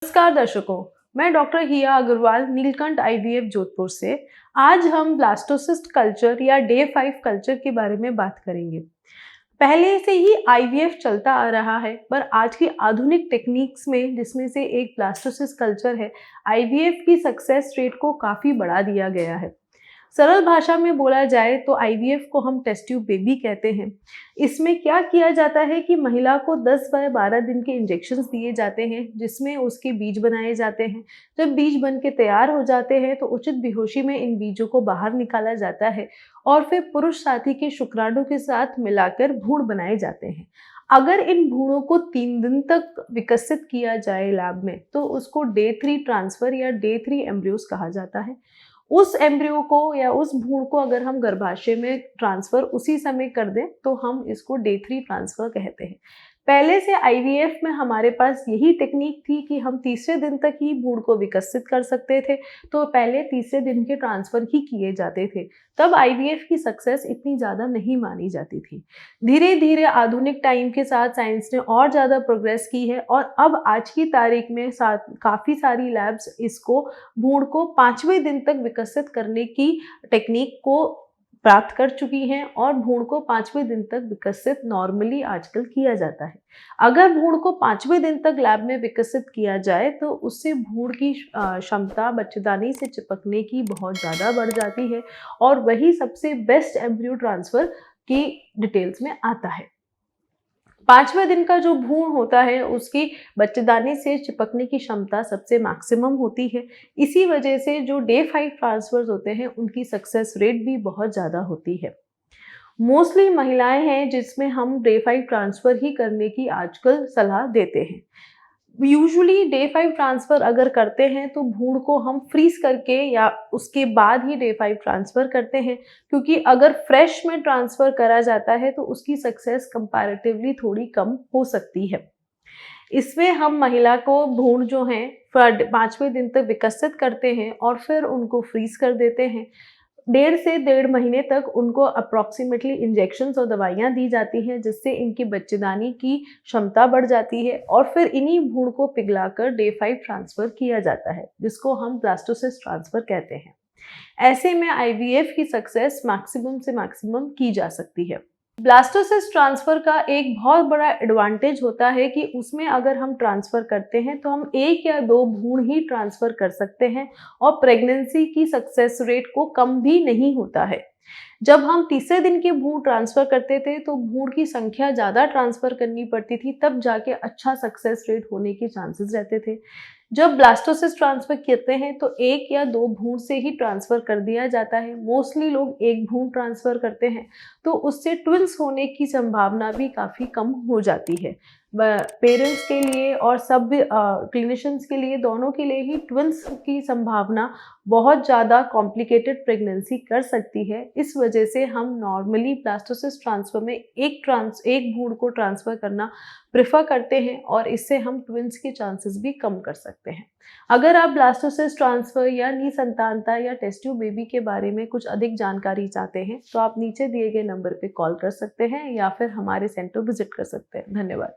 नमस्कार दर्शकों, मैं डॉक्टर हिया अग्रवाल नीलकंठ आईवीएफ जोधपुर से। आज हम ब्लास्टोसिस्ट कल्चर या डे 5 कल्चर के बारे में बात करेंगे। पहले से ही आईवीएफ चलता आ रहा है, पर आज की आधुनिक टेक्निक्स में जिसमें से एक ब्लास्टोसिस्ट कल्चर है, आईवीएफ की सक्सेस रेट को काफ़ी बढ़ा दिया गया है। सरल भाषा में बोला जाए तो आईवीएफ को हम टेस्ट ट्यूब बेबी कहते हैं। इसमें क्या किया जाता है कि महिला को 10 बाय 12 दिन के इंजेक्शंस दिए जाते हैं, जिसमें उसके बीज बनाए जाते हैं। जब बीज बन के तैयार हो जाते हैं तो उचित बेहोशी में इन बीजों को बाहर निकाला जाता है और फिर पुरुष साथी के शुक्राणु के साथ मिलाकर भ्रूण बनाए जाते हैं। अगर इन भ्रूणों को 3 दिन तक विकसित किया जाए लैब में, तो उसको डे 3 ट्रांसफर या डे 3 एम्ब्रियोस कहा जाता है। उस एम्ब्रियो को या उस भ्रूण को अगर हम गर्भाशय में ट्रांसफर उसी समय कर दें तो हम इसको डे 3 ट्रांसफर कहते हैं। पहले से आईवीएफ में हमारे पास यही टेक्निक थी कि हम तीसरे दिन तक ही भ्रूण को विकसित कर सकते थे, तो पहले तीसरे दिन के ट्रांसफर ही किए जाते थे। तब आईवीएफ की सक्सेस इतनी ज़्यादा नहीं मानी जाती थी। धीरे धीरे आधुनिक टाइम के साथ साइंस ने और ज़्यादा प्रोग्रेस की है और अब आज की तारीख में काफ़ी सारी लैब्स इसको भ्रूण को 5वें दिन तक विकसित करने की टेक्निक को प्राप्त कर चुकी हैं और भ्रूण को 5वें दिन तक विकसित नॉर्मली आजकल किया जाता है। अगर भ्रूण को 5वें दिन तक लैब में विकसित किया जाए तो उससे भ्रूण की क्षमता बच्चेदानी से चिपकने की बहुत ज़्यादा बढ़ जाती है और वही सबसे बेस्ट एम्ब्रियो ट्रांसफर की डिटेल्स में आता है। 5वें दिन का जो भ्रूण होता है उसकी बच्चेदानी से चिपकने की क्षमता सबसे मैक्सिमम होती है। इसी वजह से जो डे 5 ट्रांसफर्स होते हैं उनकी सक्सेस रेट भी बहुत ज़्यादा होती है। मोस्टली महिलाएं हैं जिसमें हम डे 5 ट्रांसफर ही करने की आजकल सलाह देते हैं। यूजुअली डे 5 ट्रांसफ़र अगर करते हैं तो भ्रूण को हम फ्रीज़ करके या उसके बाद ही डे 5 ट्रांसफ़र करते हैं, क्योंकि अगर फ्रेश में ट्रांसफ़र करा जाता है तो उसकी सक्सेस कंपैरेटिवली थोड़ी कम हो सकती है। इसमें हम महिला को भ्रूण जो हैं 5वें दिन तक विकसित करते हैं और फिर उनको फ्रीज़ कर देते हैं। 1.5 से 1.5 महीने तक उनको अप्रॉक्सिमेटली इंजेक्शंस और दवाइयाँ दी जाती हैं, जिससे इनकी बच्चेदानी की क्षमता बढ़ जाती है और फिर इन्हीं भ्रूण को पिघलाकर डे 5 ट्रांसफ़र किया जाता है, जिसको हम ब्लास्टोसिस्ट ट्रांसफ़र कहते हैं। ऐसे में आईवीएफ की सक्सेस मैक्सिमम से मैक्सिमम की जा सकती है। ब्लास्टोसिस्ट ट्रांसफ़र का एक बहुत बड़ा एडवांटेज होता है कि उसमें अगर हम ट्रांसफ़र करते हैं तो हम 1 या 2 भ्रूण ही ट्रांसफ़र कर सकते हैं और प्रेगनेंसी की सक्सेस रेट को कम भी नहीं होता है। जब हम तीसरे दिन के भ्रूण ट्रांसफ़र करते थे तो भ्रूण की संख्या ज़्यादा ट्रांसफ़र करनी पड़ती थी, तब जाके अच्छा सक्सेस रेट होने के चांसेस रहते थे। जब ब्लास्टोसिस्ट ट्रांसफ़र करते हैं तो 1 या 2 भ्रूण से ही ट्रांसफ़र कर दिया जाता है। मोस्टली लोग 1 भ्रूण ट्रांसफ़र करते हैं, तो उससे ट्विन्स होने की संभावना भी काफ़ी कम हो जाती है। पेरेंट्स के लिए और सब क्लिनिशियंस के लिए, दोनों के लिए ही ट्विन्स की संभावना बहुत ज़्यादा कॉम्प्लिकेटेड प्रेगनेंसी कर सकती है। इस वजह से हम नॉर्मली ब्लास्टोसिस्ट ट्रांसफ़र में एक भ्रूण को ट्रांसफ़र करना प्रेफ़र करते हैं और इससे हम ट्विन्स के चांसेस भी कम कर सकते हैं। अगर आप ब्लास्टोसिस्ट ट्रांसफ़र या निसंतानता या टेस्ट ट्यूब बेबी के बारे में कुछ अधिक जानकारी चाहते हैं, तो आप नीचे दिए गए नंबर पे कॉल कर सकते हैं या फिर हमारे सेंटर विज़िट कर सकते हैं। धन्यवाद।